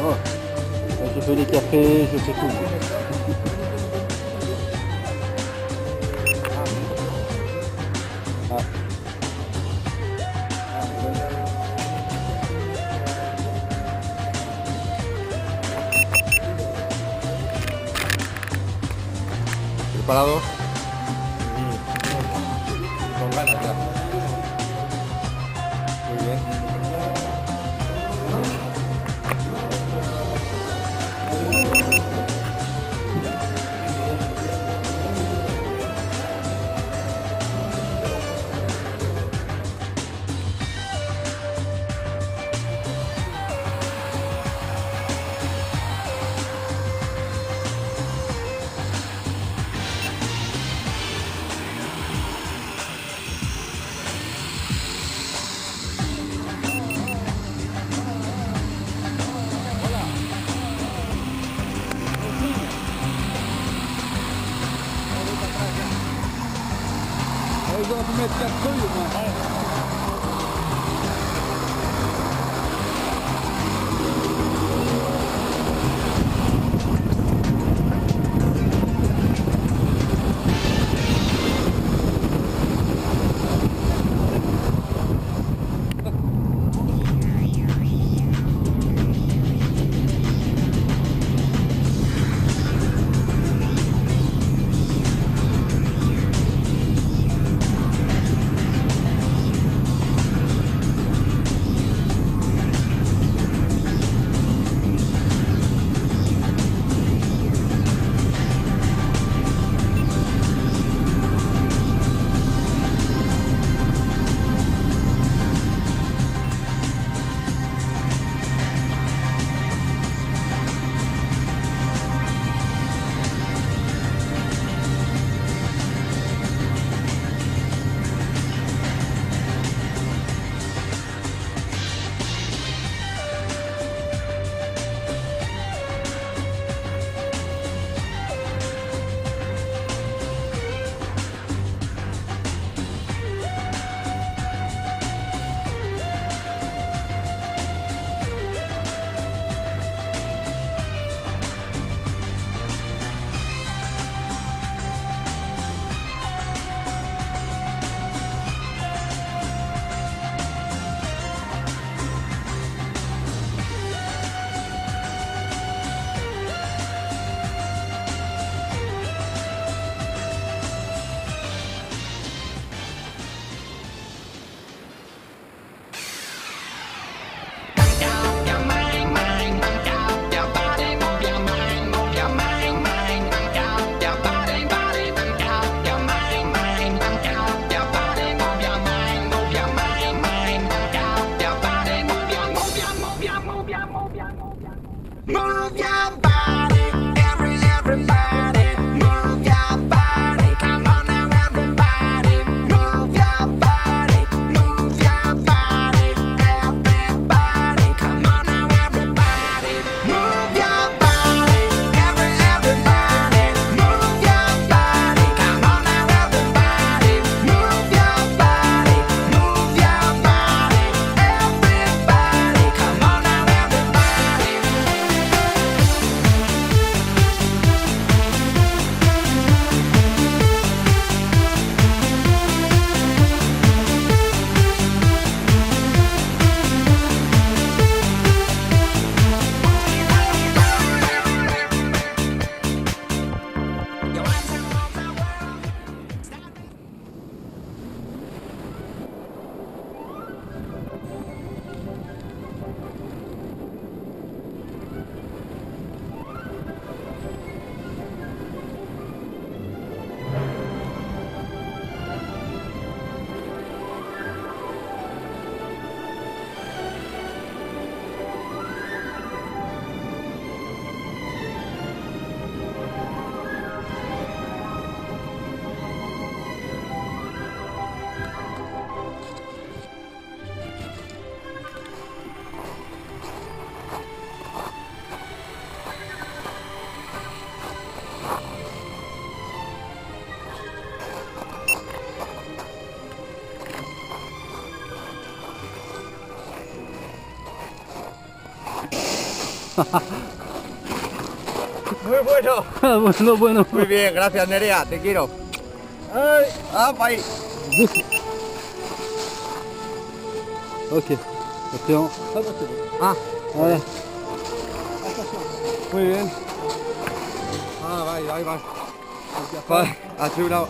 Oh, je fais les cafés, je fais tout. Ah. ¿Preparados? Con ganas ya. Muy bien. Aí eu vou meter tudo, mano. Move your body, everybody, move your body, come on now everybody, move your body, everybody, come on now everybody, move your body, everybody, move your body, come on now everybody, move your body, everybody, come on now everybody. Muy bueno. Bueno, bueno. Muy bien, gracias Nerea, te quiero. Ay, ahí. Ok. Attention. Hop, c'est bon. Ah, Ouais. Muy bien. ah, va. Va, a tu lado.